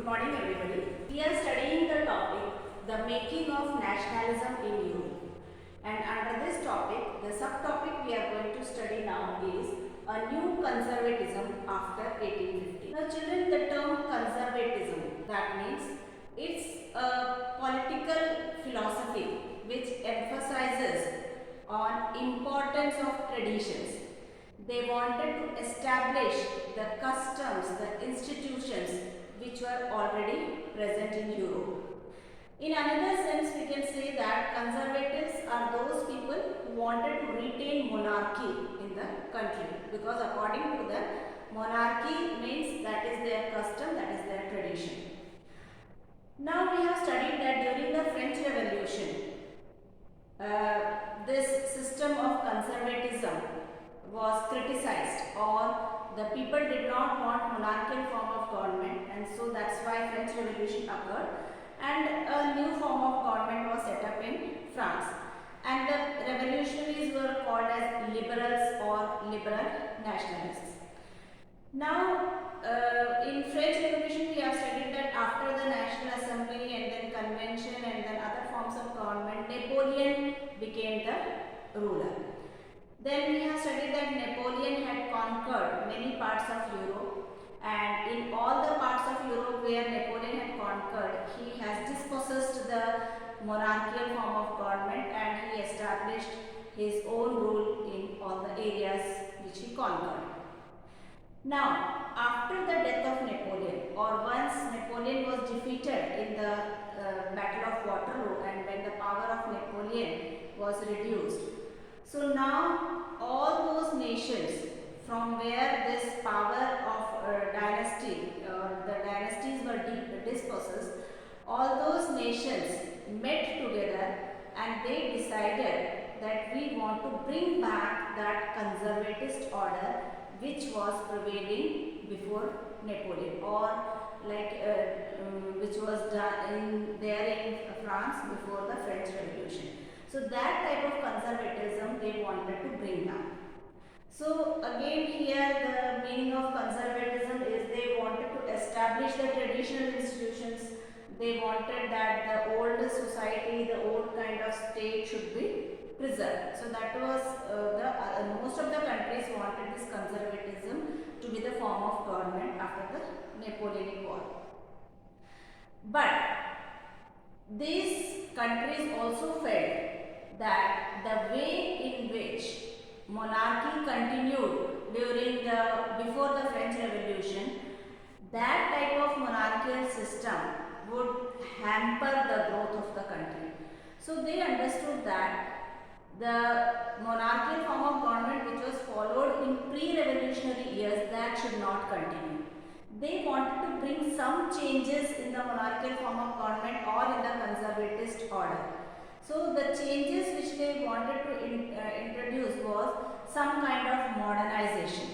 morning everybody. We are studying the topic, the making of nationalism in Europe. And under this topic, the subtopic we are going to study now is a new conservatism after 1850. Now children, the term conservatism, that means it's a political philosophy which emphasizes on importance of traditions. They wanted to establish the customs, the institutions which were already present in Europe. In another sense, we can say that conservatives are those people who wanted to retain monarchy in the country, because according to them, monarchy means that is their custom, that is their tradition. Now we have studied that during the French Revolution, this system of conservatism was criticized, or the people did not want monarchical form of government, and so that's why French Revolution occurred and a new form of government was set up in France, and the revolutionaries were called as liberals or liberal nationalists. Now in French Revolution we have studied that after the National Assembly and then convention and then other forms of government, Napoleon became the ruler. Then we have studied that Napoleon had conquered many parts of Europe, and in all the parts of Europe where Napoleon had conquered, he has dispossessed the monarchical form of government and he established his own rule in all the areas which he conquered. Now, after the death of Napoleon, or once Napoleon was defeated in the Battle of Waterloo, and when the power of Napoleon was reduced, so now all those nations from where this power of dynasty, the dynasties were dispossessed, all those nations met together and they decided that we want to bring back that conservatist order which was prevailing before Napoleon, or like which was done there in France before the French Revolution. So that type of conservatism they wanted to bring down. So again here the meaning of conservatism is they wanted to establish the traditional institutions. They wanted that the old society, the old kind of state should be preserved. So that was most of the countries wanted this conservatism to be the form of government after the Napoleonic War. But these countries also felt that the way in which monarchy continued before the French Revolution, that type of monarchical system would hamper the growth of the country. So they understood that the monarchical form of government which was followed in pre-revolutionary years, that should not continue. They wanted to bring some changes in the monarchical form of government or in the conservatist order. So the changes which they wanted to introduce was some kind of modernization.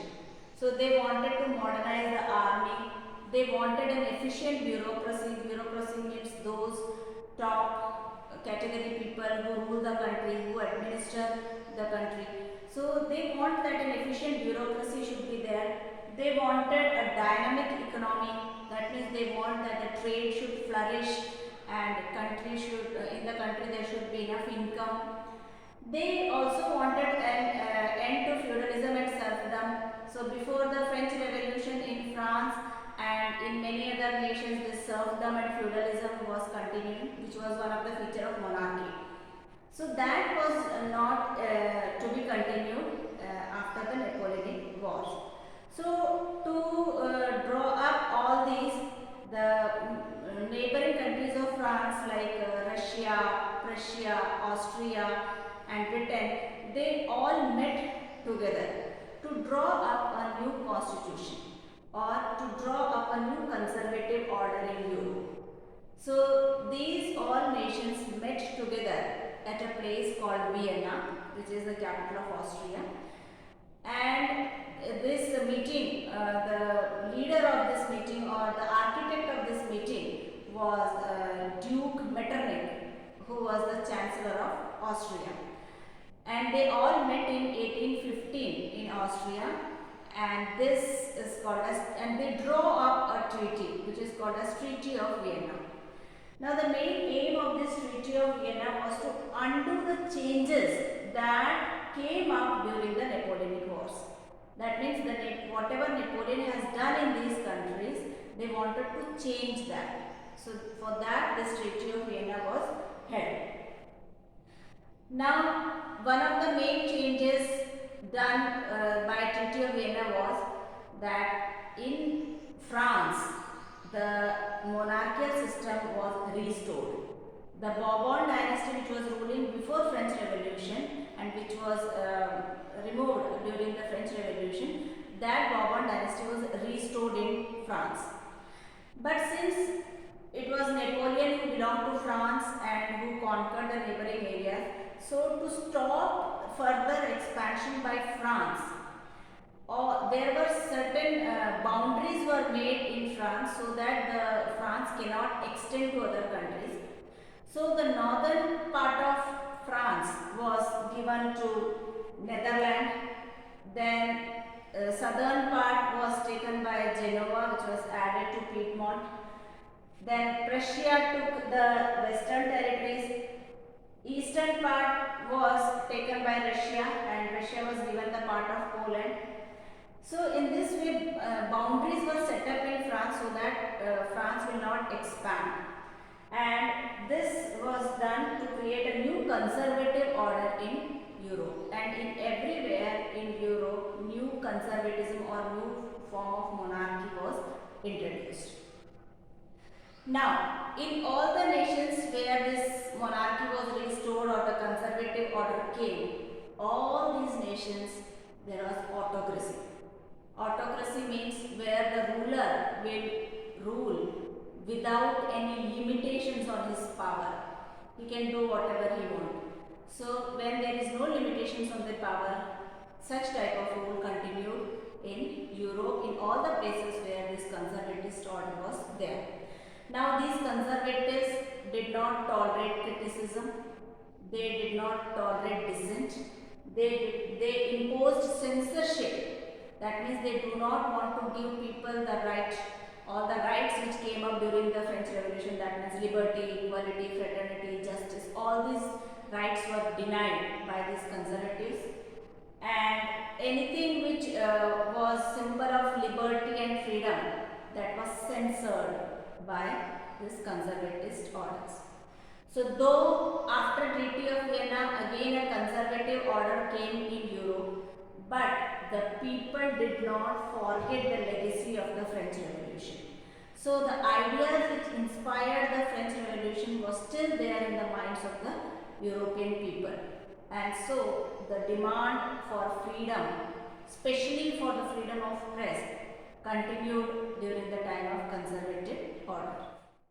So they wanted to modernize the army. They wanted an efficient bureaucracy. Bureaucracy means those top category people who rule the country, who administer the country. So they want that an efficient bureaucracy should be there. They wanted a dynamic economy. That means they want that the trade should flourish and in the country there should be enough income. They also wanted an end to feudalism and serfdom. So before the French Revolution in France and in many other nations, this serfdom and feudalism was continuing, which was one of the features of monarchy. So that was not to be continued after the Napoleonic Wars. So to draw up all these, the neighboring countries of France like Russia, Prussia, Austria and Britain, they all met together to draw up a new constitution or to draw up a new conservative order in Europe. So these all nations met together at a place called Vienna, which is the capital of Austria, and this meeting, the leader of this meeting or the architect of this meeting was Duke Metternich, who was the Chancellor of Austria. And they all met in 1815 in Austria, and this is called as, and they draw up a treaty which is called as Treaty of Vienna. Now the main aim of this Treaty of Vienna was to undo the changes that came up during the Napoleonic Wars. That means that whatever Napoleon has done in these countries, they wanted to change that. So for that this Treaty of Vienna was held. Now one of the main changes done by Treaty of Vienna was that in France the monarchical system was restored. The Bourbon dynasty, which was ruling before French Revolution and which was removed during the French Revolution, that Bourbon dynasty was restored in France. But since it was Napoleon who belonged to France and who conquered the neighboring areas, so to stop further expansion by France, there were certain boundaries were made in France so that France cannot extend to other countries. So the northern part of France was given to Netherlands, then southern part was taken by Genoa, which was added to Piedmont, then Prussia took the western territories, eastern part was taken by Russia and Russia was given the part of Poland. So in this way boundaries were set up in France so that France will not expand, and this was done to create a new conservative order in Europe, and in everywhere in Europe new conservatism or new form of monarchy was introduced. Now in all the nations where this monarchy was restored or the conservative order came, all these nations there was autocracy. Autocracy means where the ruler will rule without any limitations on his power. He can do whatever he wants. So when there is no limitations on the power, such type of rule continued in Europe, in all the places where this conservatist order was there. Now these conservatives did not tolerate criticism, they did not tolerate dissent, they imposed censorship. That means they do not want to give people the right, all the rights which came up during the French Revolution, that means liberty, equality, fraternity, justice, all these rights were denied by these conservatives, and anything which was symbol of liberty and freedom, that was censored by this conservatist orders. So though after Treaty of Vienna again a conservative order came in Europe, but the people did not forget the legacy of the French Revolution. So the ideas which inspired the French Revolution was still there in the minds of the European people. And so the demand for freedom, especially for the freedom of press, continued during the time of conservative order.